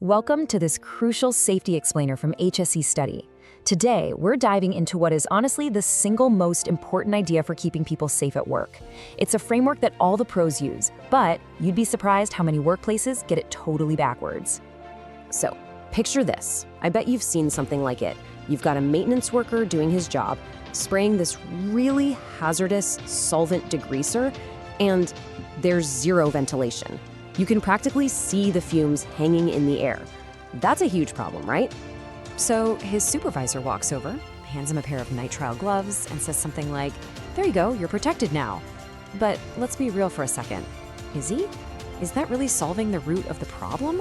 Welcome to this crucial safety explainer from HSEstudy. Today, we're diving into what is honestly the single most important idea for keeping people safe at work. It's a framework that all the pros use, but you'd be surprised how many workplaces get it totally backwards. So, picture this. I bet you've seen something like it. You've got a maintenance worker doing his job, spraying this really hazardous solvent degreaser, and there's zero ventilation. You can practically see the fumes hanging in the air. That's a huge problem, right? So his supervisor walks over, hands him a pair of nitrile gloves, and says something like, "There you go, you're protected now." But let's be real for a second. Is he? Is that really solving the root of the problem?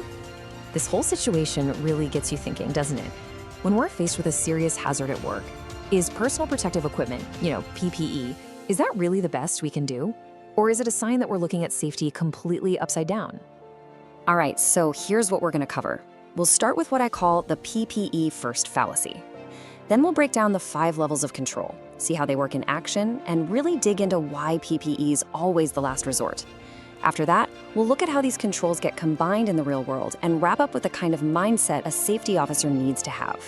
This whole situation really gets you thinking, doesn't it? When we're faced with a serious hazard at work, is personal protective equipment, PPE, is that really the best we can do? Or is it a sign that we're looking at safety completely upside down? All right, so here's what we're going to cover. We'll start with what I call the PPE first fallacy. Then we'll break down the 5 levels of control, see how they work in action, and really dig into why PPE is always the last resort. After that, we'll look at how these controls get combined in the real world and wrap up with the kind of mindset a safety officer needs to have.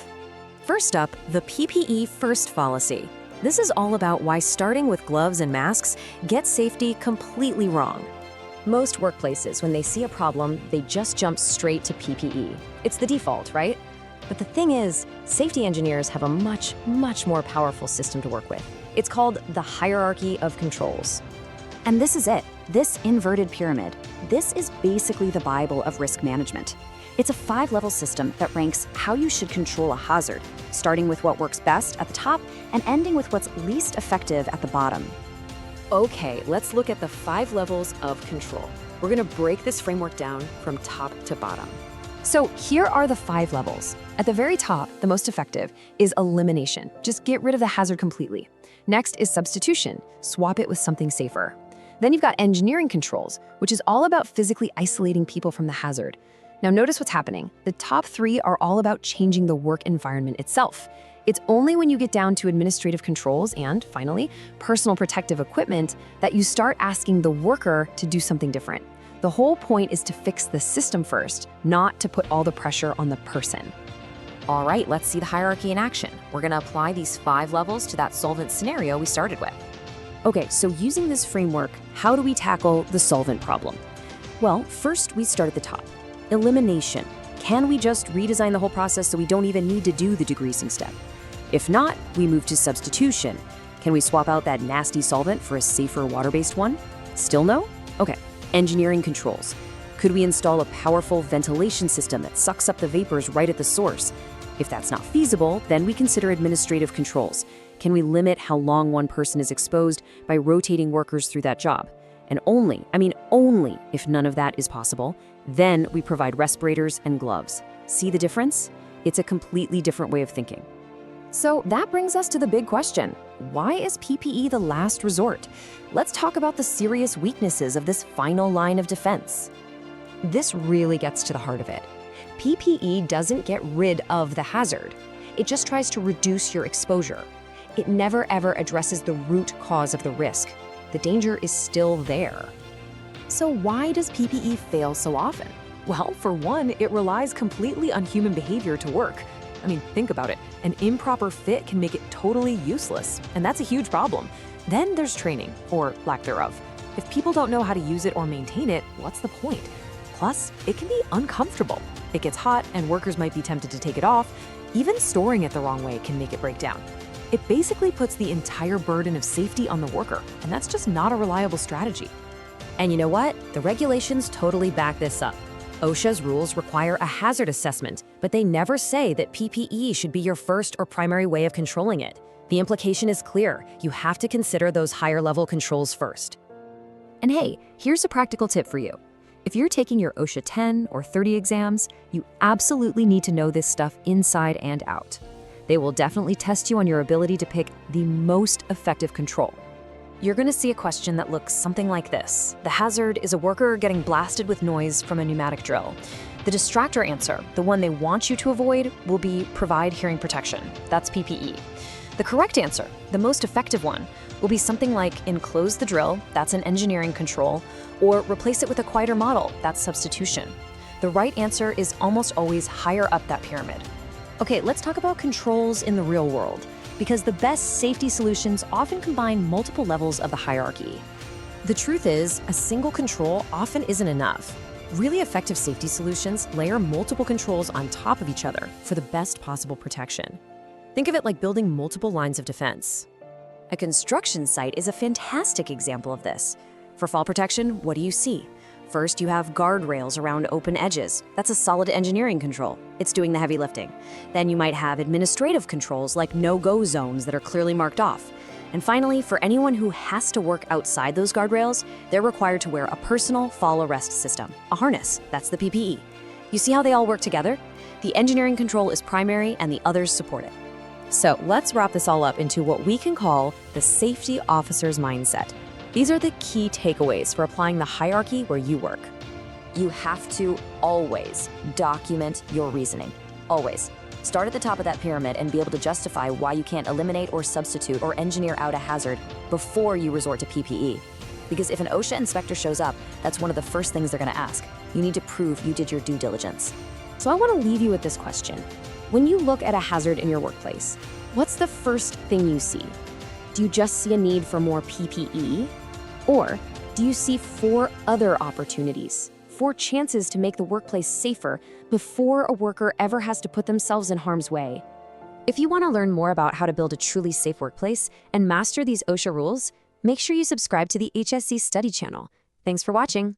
First up, the PPE first fallacy. This is all about why starting with gloves and masks gets safety completely wrong. Most workplaces, when they see a problem, they just jump straight to PPE. It's the default, right? But the thing is, safety engineers have a much, much more powerful system to work with. It's called the hierarchy of controls. And this is it, this inverted pyramid. This is basically the Bible of risk management. It's a 5-level system that ranks how you should control a hazard, starting with what works best at the top and ending with what's least effective at the bottom. Okay, let's look at the 5 levels of control. We're going to break this framework down from top to bottom. So here are the 5 levels. At the very top, the most effective, is elimination. Just get rid of the hazard completely. Next is substitution. Swap it with something safer. Then you've got engineering controls, which is all about physically isolating people from the hazard. Now notice what's happening. The top 3 are all about changing the work environment itself. It's only when you get down to administrative controls and, finally, personal protective equipment that you start asking the worker to do something different. The whole point is to fix the system first, not to put all the pressure on the person. All right, let's see the hierarchy in action. We're going to apply these 5 levels to that solvent scenario we started with. Okay, so using this framework, how do we tackle the solvent problem? Well, first we start at the top. Elimination. Can we just redesign the whole process so we don't even need to do the degreasing step? If not, we move to substitution. Can we swap out that nasty solvent for a safer water-based one? Still no? Okay. Engineering controls. Could we install a powerful ventilation system that sucks up the vapors right at the source? If that's not feasible, then we consider administrative controls. Can we limit how long one person is exposed by rotating workers through that job? And only if none of that is possible, then we provide respirators and gloves. See the difference? It's a completely different way of thinking. So that brings us to the big question. Why is PPE the last resort? Let's talk about the serious weaknesses of this final line of defense. This really gets to the heart of it. PPE doesn't get rid of the hazard. It just tries to reduce your exposure. It never ever addresses the root cause of the risk. The danger is still there. So why does PPE fail so often? Well, for one, it relies completely on human behavior to work. I mean, think about it. An improper fit can make it totally useless, and that's a huge problem. Then there's training, or lack thereof. If people don't know how to use it or maintain it, what's the point? Plus, it can be uncomfortable. It gets hot, and workers might be tempted to take it off. Even storing it the wrong way can make it break down. It basically puts the entire burden of safety on the worker, and that's just not a reliable strategy. And you know what? The regulations totally back this up. OSHA's rules require a hazard assessment, but they never say that PPE should be your first or primary way of controlling it. The implication is clear. You have to consider those higher-level controls first. And hey, here's a practical tip for you. If you're taking your OSHA 10 or 30 exams, you absolutely need to know this stuff inside and out. They will definitely test you on your ability to pick the most effective control. You're going to see a question that looks something like this. The hazard is a worker getting blasted with noise from a pneumatic drill. The distractor answer, the one they want you to avoid, will be provide hearing protection. That's PPE. The correct answer, the most effective one, will be something like enclose the drill, that's an engineering control, or replace it with a quieter model, that's substitution. The right answer is almost always higher up that pyramid. Okay, let's talk about controls in the real world, because the best safety solutions often combine multiple levels of the hierarchy. The truth is, a single control often isn't enough. Really effective safety solutions layer multiple controls on top of each other for the best possible protection. Think of it like building multiple lines of defense. A construction site is a fantastic example of this. For fall protection, what do you see? First, you have guardrails around open edges. That's a solid engineering control. It's doing the heavy lifting. Then you might have administrative controls like no-go zones that are clearly marked off. And finally, for anyone who has to work outside those guardrails, they're required to wear a personal fall arrest system, a harness. That's the PPE. You see how they all work together? The engineering control is primary and the others support it. So let's wrap this all up into what we can call the safety officer's mindset. These are the key takeaways for applying the hierarchy where you work. You have to always document your reasoning. Always. Start at the top of that pyramid and be able to justify why you can't eliminate or substitute or engineer out a hazard before you resort to PPE. Because if an OSHA inspector shows up, that's one of the first things they're going to ask. You need to prove you did your due diligence. So I want to leave you with this question. When you look at a hazard in your workplace, what's the first thing you see? Do you just see a need for more PPE? Or do you see 4 other opportunities, 4 chances to make the workplace safer before a worker ever has to put themselves in harm's way? If you want to learn more about how to build a truly safe workplace and master these OSHA rules, make sure you subscribe to the HSEstudy channel. Thanks for watching.